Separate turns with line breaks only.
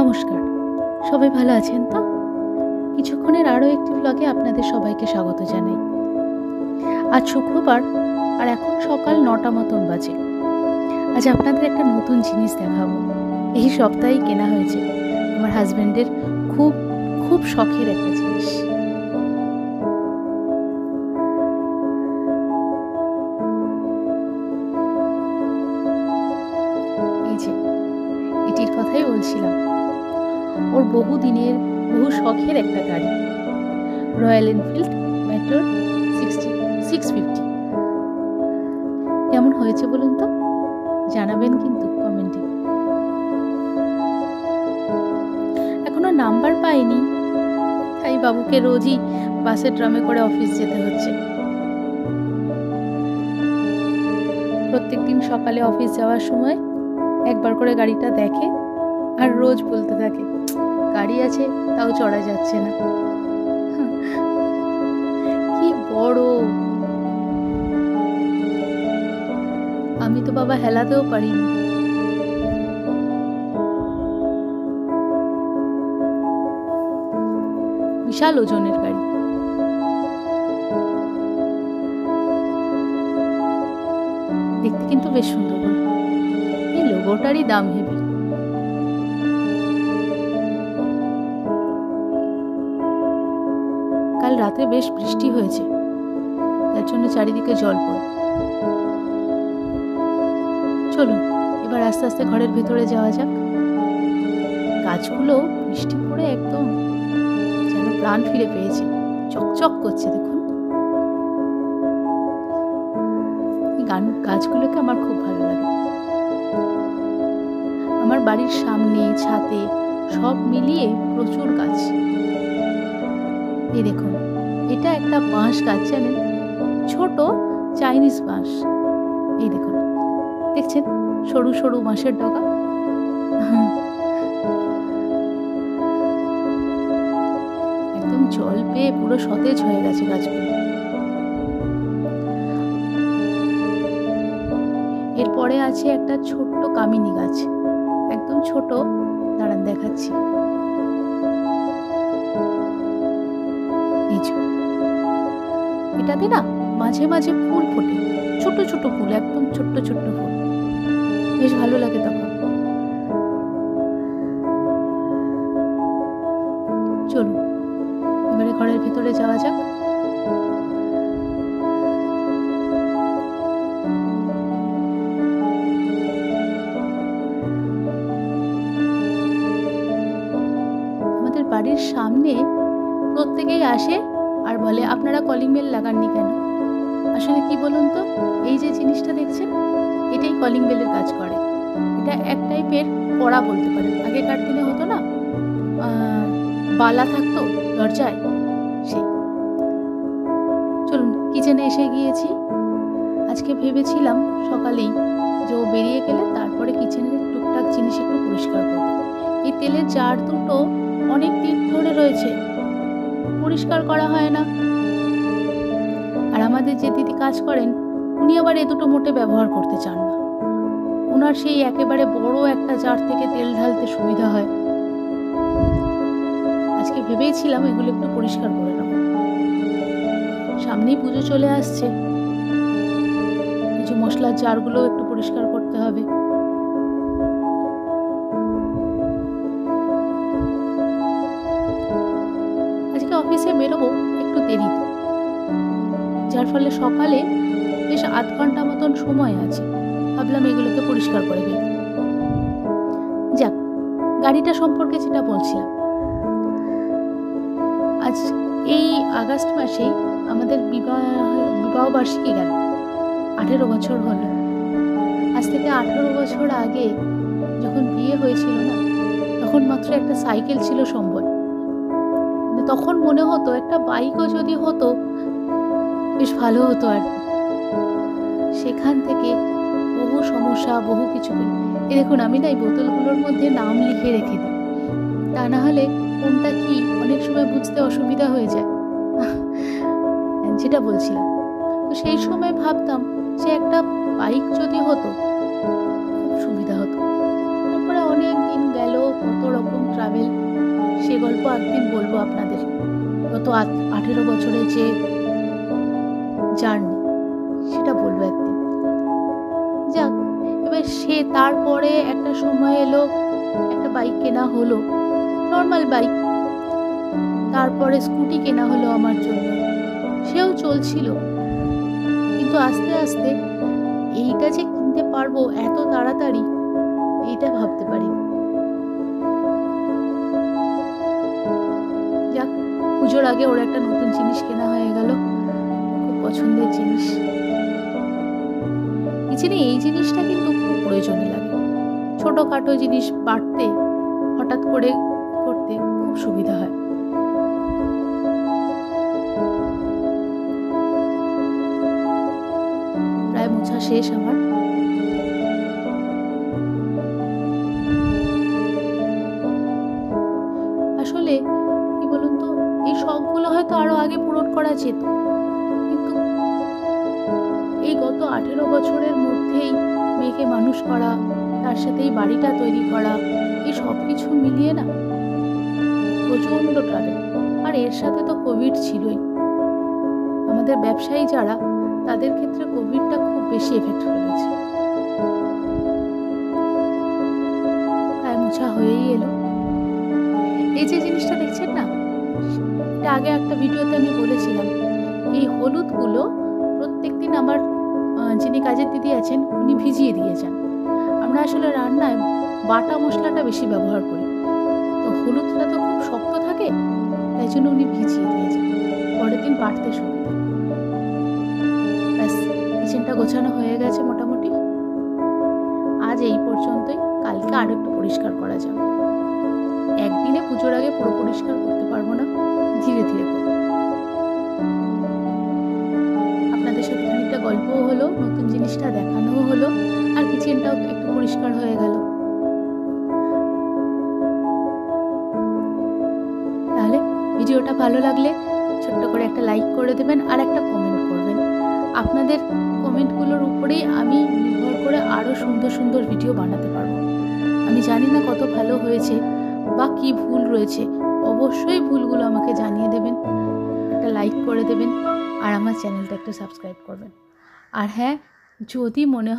নমস্কার, সবাই ভালো আছেন তো? কিছুক্ষণের আরও একটি ব্লগে আপনাদের সবাইকে স্বাগত জানাই। আজ শুক্রবার আর এখন সকাল ৯টা মতন বাজে। আজ আপনাদের একটা নতুন জিনিস দেখাবো। এই সপ্তাহেই কেনা হয়েছে আমার হাজব্যান্ডের খুব খুব শখের একটা জিনিস। এই যে এটির কথাই বলছিলাম, ওর বহু শখের একটা গাড়ি, রয়্যাল এনফিল্ড মেটর 650। কেমন হয়েছে বলুন তো? জানাবেন কিন্তু কমেন্টে। এখনো নাম্বার পাইনি, তাই বাবুকে রোজই বাসে ট্রামে করে অফিস যেতে হচ্ছে। প্রত্যেকদিন সকালে অফিস যাওয়ার সময় একবার করে গাড়িটা দেখে আর রোজ বলতে থাকে, গাড়ি আছে তাও চড়া যাচ্ছে না। কি বড়! আমি তো বাবা হেলাতেও পারিনি। বিশাল ওজনের গাড়ি। দেখতে কিন্তু বেশ সুন্দর। এই লোগোটারই দাম হেভি। কাল রাতে বেশ বৃষ্টি হয়েছে, তার জন্য চারিদিকে জল পড়ে। চলুন এবার আস্তে আস্তে ঘরের ভেতরে যাওয়া যাক। গাছগুলো বৃষ্টি পড়ে একদম যেন প্রাণ ফিরে পেয়েছে, চকচক করছে। দেখুন, এই গাছগুলোকে আমার খুব ভালো লাগে। আমার বাড়ির সামনে, ছাদে সব মিলিয়ে প্রচুর গাছ। এই দেখুন, এটা একটা বাঁশ গাছ, জানেন, ছোট চাইনিজ বাঁশ। এই দেখুন, দেখছেন সরু সরু বাঁশের ডগা। একদম জল পেয়ে পুরো সতেজ হয়ে গেছে গাছগুলো। এরপরে আছে একটা ছোট্ট কামিনী গাছ, একদম ছোট, দাঁড়ান দেখাচ্ছি। এটাতে না মাঝে মাঝে ফুল ফোটে, ছোট ছোট ফুল, একদম ছোট্ট ছোট্ট ফুল, বেশ ভালো লাগে তখন। চলুন এবারে ঘরের ভেতরে যাওয়া যাক। আমাদের বাড়ির সামনে প্রত্যেকেই আসে আর বলে, আপনারা কলিং বেল লাগাননি কেন? আসলে কি বলুন তো, এই যে জিনিসটা দেখছেন, এটাই কলিং বেলের কাজ করে। এটা এক টাইপের কড়া বলতে পারেন। আগেকার দিনে হতো না, বালা থাকতো দরজায়, সেই। চলুন কিচেনে এসে গিয়েছি। আজকে ভেবেছিলাম সকালেই যে ও বেরিয়ে গেলে তারপরে কিচেনের টুকটাক জিনিস একটু পরিষ্কার করব। এই তেলের জার দুটো অনেক দিন ধরে রয়েছে, পরিষ্কার করা হয় না। আর আমাদের যে দিদি কাজ করেন, উনি আবার এ দুটো মোটে ব্যবহার করতে চান না। ওনার সেই একেবারে বড় একটা জার থেকে তেল ঢালতে সুবিধা হয়। আজকে ভেবেছিলাম এগুলো একটু পরিষ্কার করে নেব। সামনেই পুজো চলে আসছে, কিছু মশলার জারগুলো একটু পরিষ্কার করতে হবে। আজকে অফিসে বেরোবো একটু দেরিতে, যার ফলে সকালে বেশ আধ ঘন্টা মতন সময় আছে। ভাবলাম এগুলোকে পরিষ্কার করে ফেলি। যাক, গাড়িটা সম্পর্কে যেটা বলছিলাম, আজ এই আগস্ট মাসেই আমাদের বিবাহ বার্ষিকী গেল। 18 বছর হলো। আজ থেকে 18 বছর আগে যখন বিয়ে হয়েছিল না, তখন মাত্র একটা সাইকেল ছিল সম্বল। তখন মনে হতো একটা বাইকও যদি হতো বেশ ভালো হতো আর কি। সেখান থেকে বহু সমস্যা, বহু কিছু। এই দেখুন, আমি না এই বোতলগুলোর মধ্যে নাম লিখে রেখে দিই, তা না হলে কোনটা কি অনেক সময় বুঝতে অসুবিধা হয়ে যায়। যেটা বলছিলাম, তো সেই সময় ভাবতাম যে একটা বাইক যদি হতো খুব সুবিধা হতো। তারপরে অনেক দিন গেল, কত রকম ট্রাভেল, সে গল্প একদিন বলবো আপনাদের। গত 18 বছরের যে জার্নি সেটা বলবো একদিন। যাক, এবার সে তারপরে একটা সময় এলো, একটা বাইক কেনা হলো, নর্মাল বাইক। তারপরে স্কুটি কেনা হলো আমার জন্য, সেও চলছিল। কিন্তু আস্তে আস্তে এইটা যে কিনতে পারবো এত তাড়াতাড়ি, এইটা ভাবতে পারি। যাক, পুজোর আগে ওর একটা নতুন জিনিস কেনা হয়ে গেল, খুব পছন্দের জিনিস। এই জিনিসটা কিন্তু খুব প্রয়োজনে লাগে। ছোটোখাটো জিনিস বাড়তে হঠাৎ করে করতে খুব সুবিধা হয়। প্রায় মোছা শেষ আমার। আসলে কি বলুন তো, এই শখগুলো হয়তো আরো আগে পূরণ করা যেত, কিন্তু এই গত 18 বছরের মধ্যেই মেয়েকে মানুষ করা, তার সাথে এই বাড়িটা তৈরি করা, এই সব কিছু মিলিয়ে না প্রচণ্ড ট্রাভেল। আর এর সাথে তো কোভিড ছিলই। আমাদের ব্যবসায়ী যারা, তাদের ক্ষেত্রে কোভিডটা খুব বেশি এফেক্ট ফেলেছে। প্রায় মোছা হয়েই এলো। এই যে জিনিসটা দেখছেন না, এটা আগে একটা ভিডিওতে আমি বলেছিলাম। এই হলুদগুলো প্রত্যেকদিন আমার যিনি কাজের দিদি আছেন উনি ভিজিয়ে দিয়ে যান। আমরা আসলে রান্নায় বাটা মশলাটা বেশি ব্যবহার করি, তো হলুদটা তো খুব শক্ত থাকে, তাই জন্য উনি ভিজিয়ে দিয়ে যান, পরের দিন বাটতে সুবিধা। ব্যাস, কিচেনটা গোছানো হয়ে গেছে মোটামুটি। আজ এই পর্যন্তই, কালকে আরো একটু পরিষ্কার করা যাবে। একদিনে পুজোর আগে পুরো পরিষ্কার করতে পারবো না, ধীরে ধীরে করব। আপনাদের সাথে খানিকটা গল্পও হলো, নতুন জিনিসটা দেখানোও হলো, আর কিচেনটাও একটু পরিষ্কার হয়ে গেল। তাহলে ভিডিওটা ভালো লাগলে ছোট্ট করে একটা লাইক করে দেবেন আর একটা কমেন্ট করবেন। আপনাদের কমেন্টগুলোর উপরেই আমি নির্ভর করে আরও সুন্দর সুন্দর ভিডিও বানাতে পারবো। আমি জানি না কত ভালো হয়েছে বা কি ভুল রয়েছে, অবশ্যই ভুলগুলো আমাকে জানিয়ে দেবেন, একটা লাইক করে দেবেন আর আমার চ্যানেলটা একটু সাবস্ক্রাইব করবেন। আর হ্যাঁ, যদি মনে